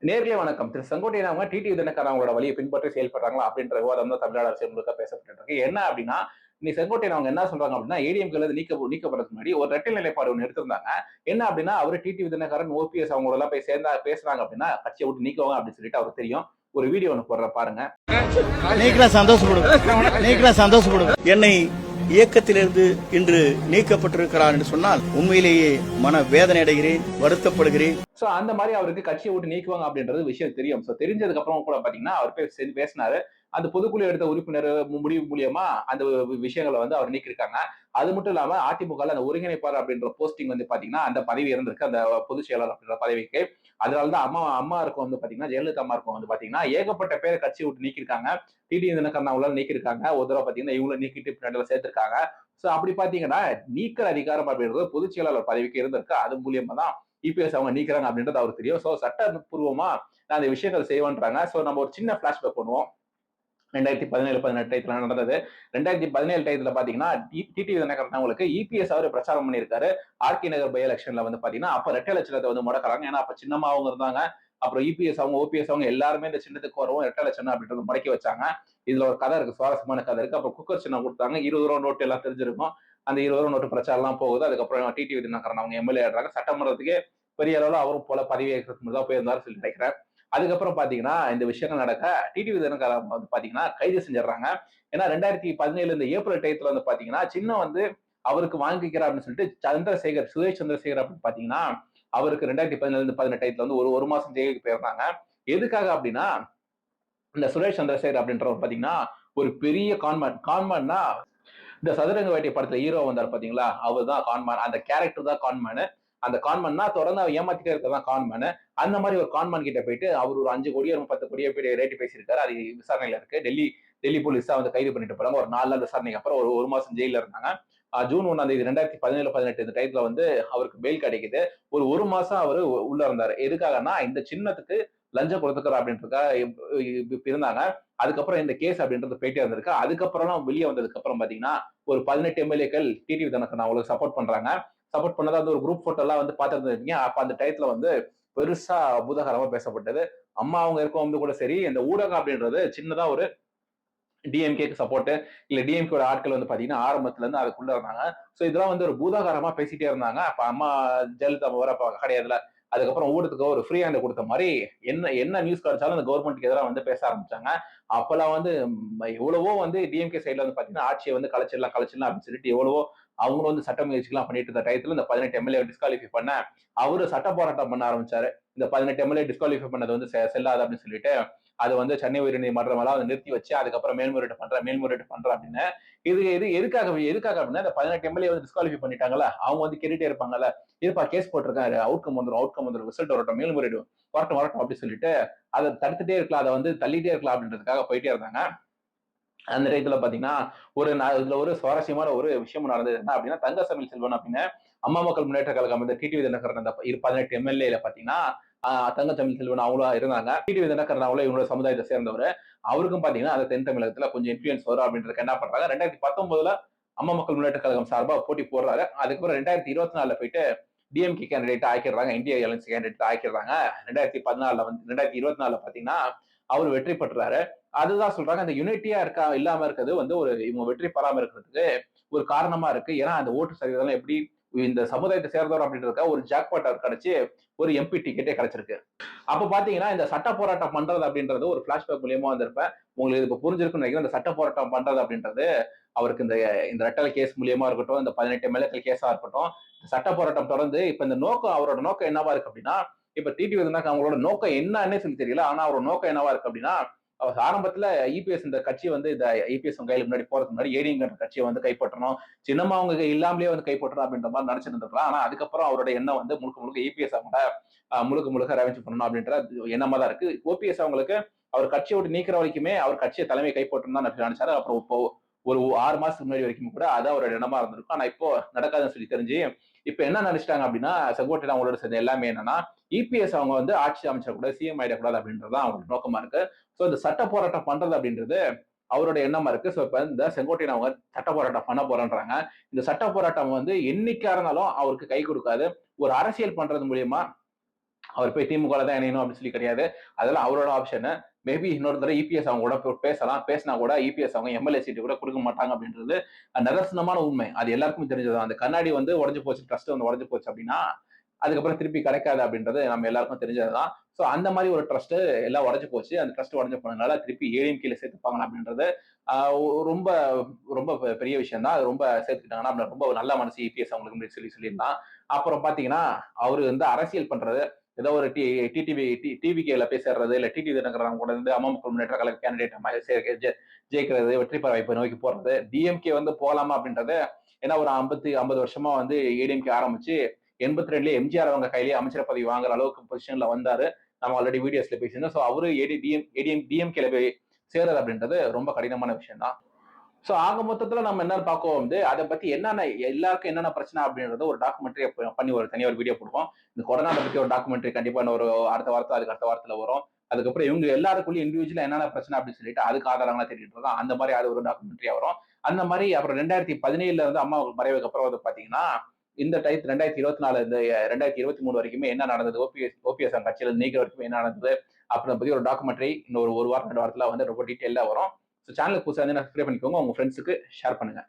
நேர்களே வணக்கம். திரு செங்கோட்டையன் அவங்க டிடிவி தினகரன் அவங்களோட வழியை பின்பற்றி செயல்படுறாங்களா அப்படின்ற விவாதம் தான் தமிழ்நாடு அரசியல் முழுக்க பேசப்பட்டு இருக்கு. என்ன அப்படின்னா, இன்னைக்கு செங்கோட்டையன் அவங்க என்ன சொல்றாங்க அப்படின்னா, ஏடிஎம்கேல இருந்து நீக்கப்படுறதுக்கு முன்னாடி ஒரு இரட்டை நிலைப்பாடு ஒண்ணு எடுத்திருந்தாங்க. என்ன அப்படின்னா, அவரு டிடிவி தினகரன், ஓபிஎஸ் அவங்களோட எல்லாம் போய் சேர்ந்தா பேசுறாங்க அப்படின்னா, கட்சியை விட்டு நீக்குவாங்க அப்படின்னு சொல்லிட்டு அவருக்கு தெரியும். ஒரு வீடியோ ஒண்ணு போடுறேன் பாருங்க. நீக்கிறா சந்தோஷப்படும். என்னை இயக்கத்திலிருந்து இன்று நீக்கப்பட்டிருக்கிறார் என்று சொன்னால் உண்மையிலேயே மன வேதனை அடைகிறேன், வருத்தப்படுகிறேன். சோ அந்த மாதிரி அவருக்கு கட்சியை விட்டு நீக்குவாங்க அப்படின்றது விஷயம் தெரியும். சோ தெரிஞ்சதுக்கு அப்புறம் கூட பாத்தீங்கன்னா அவர் பேசினாரு. அந்த பொதுக்குழு எடுத்த உறுப்பினர் முடிவு மூலியமா அந்த விஷயங்களை வந்து அவர் நீக்கிருக்காங்க. அது மட்டும் இல்லாம அதிமுகல அந்த ஒருங்கிணைப்பாளர் அப்படின்ற போஸ்டிங் வந்து பாத்தீங்கன்னா அந்த பதவி இருந்திருக்கு, அந்த பொதுச் செயலாளர் அப்படின்ற பதவிக்கு. அதனாலதான் அம்மா இருக்கும் வந்து பாத்தீங்கன்னா ஜெயலலிதா அம்மா இருக்கும் வந்து பாத்தீங்கன்னா ஏகப்பட்ட பேரை கட்சி விட்டு நீக்கிருக்காங்க. டிடிவி தினகரன் அவங்களால நீக்கிருக்காங்க. ஒரு தடவை பாத்தீங்கன்னா இவங்களும் நீக்கிட்டு பின்னாடி சேர்த்திருக்காங்க. சோ அப்படி பாத்தீங்கன்னா நீக்கிற அதிகாரம் அப்படின்றது பொதுச் செயலாளர் பதவிக்கு இருந்திருக்கு. அது மூலியமா தான் இபிஎஸ் அவங்க நீக்கிறாங்க அப்படின்றது அவருக்கு தெரியும். சோ சட்டப்பூர்வமா நான் அந்த விஷயங்கள் செய்வேன்றாங்க. சோ நம்ம ஒரு சின்ன பிளாஷ்பேக் பண்ணுவோம். 2017-18 நடந்தது. 2017 டயத்துல பாத்தீங்கன்னா டிடிவி தினகரன் அவங்களுக்கு இபிஎஸ் அவரு பிரச்சாரம் பண்ணியிருக்காரு. ஆர்கே நகர் பை எலெக்ஷன்ல வந்து பாத்தீங்கன்னா அப்ப ரெட்டை லட்சணத்தை வந்து முடக்கிறாங்க. ஏன்னா அப்ப சின்னமா அவங்க இருந்தாங்க. அப்புறம் இபிஎஸ் அவங்க ஓபிஎஸ் அவங்க எல்லாருமே இந்த சின்னத்துக்கு வரவும் ரெட்டை லட்சணம் அப்படின்றது முடக்கி வச்சாங்க. இதுல ஒரு கதை இருக்கு, சுவாரஸ்யமான கதை இருக்கு. அப்புறம் குக்கர் சின்னம் கொடுத்தாங்க. 20 ரூபா நோட்டு எல்லாம் தெரிஞ்சிருக்கும். அந்த 20 ரூபா நோட்டு பிரச்சாரம் எல்லாம் போகுது. அதுக்கப்புறம் டிடிவி தினகரன் அவங்க எம்எல்ஏ ஆடுறாங்க. சட்டமன்றத்துக்கு பெரிய அளவுல அவரும் போல பதவி ஏற்கிறது தான் போயிருந்தாரு சொல்லி நினைக்கிறேன். அதுக்கப்புறம் பாத்தீங்கன்னா இந்த விஷயங்கள் நடக்க டிடிவி தினகரன் வந்து பாத்தீங்கன்னா கைது செஞ்சிடறாங்க. ஏன்னா 2017 இந்த ஏப்ரல் டயத்துல வந்து பாத்தீங்கன்னா சின்னம் வந்து அவருக்கு வாங்கிக்கிறார் அப்படின்னு சொல்லிட்டு சுரேஷ் சந்திரசேகர் அப்படின்னு பாத்தீங்கன்னா அவருக்கு 2017-18 டயத்துல வந்து ஒரு மாசம் ஜெயிலுக்கு போயிருந்தாங்க. எதுக்காக அப்படின்னா இந்த சுரேஷ் சந்திரசேகர் அப்படின்றவர் பாத்தீங்கன்னா ஒரு பெரிய கான்மேன்னா இந்த சதுரங்க வேட்டை படத்துல ஹீரோ வந்தார் பாத்தீங்களா, அவர் தான் கான்மேன். அந்த கேரக்டர் தான் கான்மேன். அந்த கான்மேன்னா தொடர்ந்து அவர் ஏமாத்திட்டே இருக்கதான் கான்மேன். அந்த மாதிரி ஒரு கான்மேன் கிட்ட போயிட்டு அவர் ஒரு 5 கோடியோ 10 கோடியோ போய் ரேட்டு பேசியிருக்காரு. அது விசாரணையில இருக்கு. டெல்லி போலீஸ் தான் வந்து கைது பண்ணிட்டு போறாங்க. ஒரு 4 நாள் விசாரணைக்கு அப்புறம் ஒரு மாசம் ஜெயில இருந்தாங்க. ஜூன் 1 2017-18 இந்த டயத்துல வந்து அவருக்கு பெயில் கிடைக்குது. ஒரு மாசம் அவரு உள்ள இருந்தாரு. எதுக்காகன்னா இந்த சின்னத்துக்கு லஞ்சம் கொடுத்துக்கிறார் அப்படின்றதுக்காக இருந்தாங்க. அதுக்கப்புறம் இந்த கேஸ் அப்படின்றது போயிட்டே இருந்திருக்கு. அதுக்கப்புறம் வெளியே வந்ததுக்கு அப்புறம் பாத்தீங்கன்னா ஒரு 18 எம்எல்ஏக்கள் டிடிவி தினகரன் அவங்களுக்கு சப்போர்ட் பண்றாங்க. சப்போர்ட் பண்ணதா வந்து ஒரு குரூப் போட்டோ எல்லாம் வந்து பாத்துருந்தீங்க. அப்ப அந்த டயத்துல வந்து பெருசா பூதாகரமா பேசப்பட்டது. அம்மா அவங்க இருக்கும் வந்து கூட சரி, இந்த ஊடகம் அப்படின்றது சின்னதா ஒரு டிஎம்கேக்கு சப்போர்ட் இல்ல டிஎம்கேட ஆட்கள் வந்து பாத்தீங்கன்னா ஆரம்பத்துல இருந்து அதுக்குள்ள இருந்தாங்க. சோ இதெல்லாம் வந்து ஒரு பூதாகாரமா பேசிட்டே இருந்தாங்க. அப்ப அம்மா ஜெயலலிதா வர கிடையாதுல. அதுக்கப்புறம் ஊடகத்துக்கு ஒரு ஃப்ரீ ஹேண்ட் கொடுத்த மாதிரி என்ன நியூஸ் கிடைச்சாலும் அந்த கவர்மெண்ட்டுக்கு எதிராக வந்து பேச ஆரம்பிச்சாங்க. அப்பெல்லாம் வந்து எவ்வளவோ வந்து டிஎம்கே சைட்ல வந்து பாத்தீங்கன்னா ஆட்சியை வந்து கலைச்சிடலாம் அப்படின்னு சொல்லிட்டு எவ்வளவோ அவங்களும் வந்து சட்ட முயற்சிகள்லாம் பண்ணிட்டு இருந்த டயத்துல இந்த 18 எம்எல்ஏ டிஸ்குவாலிஃபை பண்ண அவரு சட்ட போராட்டம் பண்ண ஆரம்பிச்சாரு. இந்த 18 எம்எல்ஏ டிஸ்குவாலிஃபை பண்ணது வந்து செல்லாது அப்படின்னு சொல்லிட்டு அது வந்து சென்னை உயர்நீதிமன்றம் எல்லாம் நிறுத்தி வச்சு அதுக்கப்புறம் மேல்முறையீடு பண்றேன் அப்படின்னு. இது எதுக்காக அப்படின்னா இந்த 18 எம்எல்ஏ வந்து டிஸ்குவாலிஃபை பண்ணிட்டாங்கல்ல, அவங்க வந்து கேட்டுட்டே இருப்பாங்கல்ல, இருப்பா கேஸ் போட்டிருக்காரு, அவுட்கம் வந்துடும் ரிசல்ட் வரட்டும், மேல்முறையீடு வரட்டும் அப்படின்னு சொல்லிட்டு அதை தடுத்துட்டே இருக்கலாம், அதை வந்து தள்ளிட்டே இருக்கலாம் அப்படின்றதுக்காக போயிட்டே இருந்தாங்க. அந்த டயத்துல பாத்தீங்கன்னா இதுல ஒரு சுவாரஸ்யமான ஒரு விஷயம் நடந்தது. என்ன அப்படின்னா தங்கசமிழ் செல்வன் அப்படின்னு அம்மா மக்கள் முன்னேற்ற கழகம் இந்த டிடிவி தினகரன் அந்த 18 எம்எல்ஏல பாத்தீங்கன்னா தங்கத்தமிழ் செல்வன் அவ்வளவு இருந்தாங்க. டிடிவி தினகரன் அவ்வளவு இவங்களோட சமுதாயத்தை சேர்ந்தவர். அவருக்கும் பாத்தீங்கன்னா அந்த தென் தமிழகத்துல கொஞ்சம் இன்ஃபுளுன்ஸ் வரும் அப்படின்றதுக்கு என்ன பண்றாங்க, 2019 அம்மா மக்கள் முன்னேற்ற கழகம் சார்பா போட்டி போடுறாரு. அதுக்கப்புறம் 2024 போயிட்டு டிஎம்கே கேண்டிடேட் ஆக்கிடுறாங்க, இந்தியா அலையன்ஸ் கேண்டிடேட் ஆக்கிடுறாங்க. 2024 பாத்தீங்கன்னா அவர் வெற்றி பெற்றாரு. அதுதான் சொல்றாங்க, அந்த யூனிட்டியா இல்லாம இருக்கிறது வந்து இவங்க வெற்றி பெறாம இருக்கிறதுக்கு ஒரு காரணமா இருக்கு. ஏன்னா அந்த ஓட்டு சதவீதம் எப்படி இந்த சமுதாயத்தை சேர்ந்தவர் அப்படின்றதுக்காக ஒரு ஜாக்பாட் அவர் கிடைச்சு ஒரு எம்பி டிக்கெட்டே கிடைச்சிருக்கு. அப்ப பாத்தீங்கன்னா இந்த சட்ட போராட்டம் பண்றது அப்படின்றது ஒரு பிளாஷ்பேக் மூலியமா வந்திருப்பேன். உங்களுக்கு இப்ப புரிஞ்சிருக்குன்னு நினைக்கிறேன். இந்த சட்ட போராட்டம் பண்றது அப்படின்றது அவருக்கு இந்த ரெட்டலை கேஸ் மூலியமா இருக்கட்டும், இந்த 18 எம்எல்ஏக்கள் கேஸா இருக்கட்டும், சட்ட போராட்டம் தொடர்ந்து இப்ப இந்த நோக்கம் அவரோட நோக்கம் என்னவா இருக்கு அப்படின்னா, இப்ப டிடிவி அவங்களோட நோக்கம் என்னன்னே சொல்லி தெரியல. ஆனா அவரோட நோக்கம் என்னவா இருக்கு அப்படின்னா, அவர் ஆரம்பத்துல இபிஎஸ் இந்த கட்சி வந்து இந்த இபிஎஸ் கையில முன்னாடி போறதுக்கு முன்னாடி ஏடிஎம்கே கட்சியை வந்து கைப்பற்றணும், சின்னமா அவங்க இல்லாமலே வந்து கைப்பற்றணும் அப்படின்ற மாதிரி நினைச்சிருந்திருக்கலாம். ஆனா அதுக்கப்புறம் அவரோட எண்ணம் வந்து முழுக்க இபிஎஸ் அவங்க முழுக்க ரெவென்யூ பண்ணணும் அப்படின்ற எண்ணமா தான் இருக்கு. ஓபிஎஸ் அவங்களுக்கு அவர் கட்சியை விட்டு நீக்கிற வரைக்குமே அவர் கட்சியை தலைமை கைப்பற்றணும் தான் நினைச்சாரு. அப்புறம் இப்போ ஒரு 6 மாசத்துக்கு முன்னாடி வரைக்கும் கூட அதான் அவரோட எண்ணமா இருந்திருக்கும். ஆனா இப்போ நடக்காதுன்னு சொல்லி தெரிஞ்சு இப்ப என்ன நினைச்சிட்டாங்க அப்படின்னா செங்கோட்டையன் அவங்களோட சேர்ந்த எல்லாமே என்னன்னா இபிஎஸ் அவங்க வந்து ஆட்சி அமைச்சக்கூடாது, சிஎம் ஆயிடக்கூடாது அப்படின்றதுதான் அவங்களோட நோக்கமா இருக்கு. சோ இந்த சட்ட போராட்டம் பண்றது அப்படின்றது அவரோட எண்ணமா இருக்கு. சோ இப்ப இந்த செங்கோட்டையன் அவங்க சட்ட போராட்டம் பண்ண போறேன்றாங்க. இந்த சட்ட போராட்டம் வந்து என்னைக்கா இருந்தாலும் அவருக்கு கை கொடுக்காது. ஒரு அரசியல் பண்றது மூலியமா அவர் போய் திமுக தான் இணையணும் அப்படின்னு சொல்லி கிடையாது. அதெல்லாம் அவரோட ஆப்ஷன். மேபி இன்னொரு தடவை இபிஎஸ் அவங்க கூட பேசலாம். பேசினா கூட இபிஎஸ் அவங்க எம்எல்ஏ சீட்டு கூட கொடுக்க மாட்டாங்க அப்படின்றது நிதர்சனமான உண்மை. அது எல்லாருக்கும் தெரிஞ்சதுதான். அந்த கண்ணாடி வந்து உடைஞ்சு போச்சு, ட்ரஸ்ட் வந்து உடைஞ்சு போச்சு அப்படின்னா அதுக்கப்புறம் திருப்பி கிடைக்காது அப்படின்றது நம்ம எல்லாருக்கும் தெரிஞ்சதுதான். சோ அந்த மாதிரி ஒரு ட்ரஸ்ட் எல்லாம் உடைஞ்சு போச்சு. அந்த ட்ரஸ்ட் உடைஞ்சு போனதுனால திருப்பி ஏடிஎம்கேல சேர்த்துப்பாங்க அப்படின்றது ரொம்ப ரொம்ப பெரிய விஷயம் தான். அது ரொம்ப சேர்த்துக்கிட்டாங்கன்னா ரொம்ப நல்ல மனசு இபிஎஸ் அவங்களுக்கு சொல்லியிருந்தான். அப்புறம் பாத்தீங்கன்னா அவரு வந்து அரசியல் பண்றது ஏதோ ஒரு டிவிகேல போய் சேர்றது இல்ல டிடி தினகரன் கூட இருந்து அமமுக முன்னேற்ற கழக கேண்டிடேட் ஜெயிக்கிறது வெற்றி பெற வாய்ப்பை நோக்கி போறது டிஎம்கே வந்து போலாமா அப்படின்றது ஏன்னா ஒரு 50 வருஷமா வந்து ஏடிஎம்கே ஆரம்பிச்சு 82 எம்ஜிஆர் அவங்க கையிலேயே அமைச்சர் பதவி வாங்குற அளவுக்கு பொசிஷன்ல வந்தாரு. நம்ம ஆல்ரெடி வீடியோஸ்ல பேசியிருந்தோம். சோ அவரு டிஎம்கேல போய் சேர்றது அப்படின்றது ரொம்ப கடினமான விஷயம் தான். சோ ஆக மொத்தத்துல நம்ம என்ன பார்க்கோம் வந்து அதை பத்தி என்னென்ன எல்லாருக்கும் என்னென்ன பிரச்சனை அப்படின்றத ஒரு டாக்குமெண்ட்ரி பண்ணி ஒரு தனியாக ஒரு வீடியோ போடுவோம். இந்த கொரோனா பத்தி ஒரு டாக்குமெண்ட்ரி கண்டிப்பா ஒரு அடுத்த வாரத்துல அதுக்கு அடுத்த வாரத்துல வரும். அதுக்கப்புறம் இவங்க எல்லாருக்குள்ளயும் இண்டிவிஜுவலா என்னென்ன பிரச்சனை அப்படின்னு சொல்லிட்டு அதுக்கு ஆதாரங்களா தேடிட்டு இருக்கோம். அந்த மாதிரி அது ஒரு டாக்குமெண்ட்ரியா வரும். அந்த மாதிரி அப்புறம் 2017 வந்து அம்மா மறைவுக்கு அப்புறம் வந்து பாத்தீங்கன்னா இந்த டைத் 2024 இந்த 2023 வரைக்குமே என்ன நடந்தது, ஓபிஎஸ் கட்சியில நீக்கிற வரைக்கும் என்ன நடந்தது அப்படின்னு பத்தி ஒரு டாக்குமெண்ட்ரி இன்னொரு ஒரு வாரம் 2 வாரத்துல வந்து ரொம்ப டீட்டெயிலா வரும். ஸோ சேனலுக்கு புதுசாக வந்து சப்ஸ்கிரைப் பண்ணிக்கோங்க, உங்க ஃப்ரெண்ட்ஸுக்கு ஷேர் பண்ணுங்க.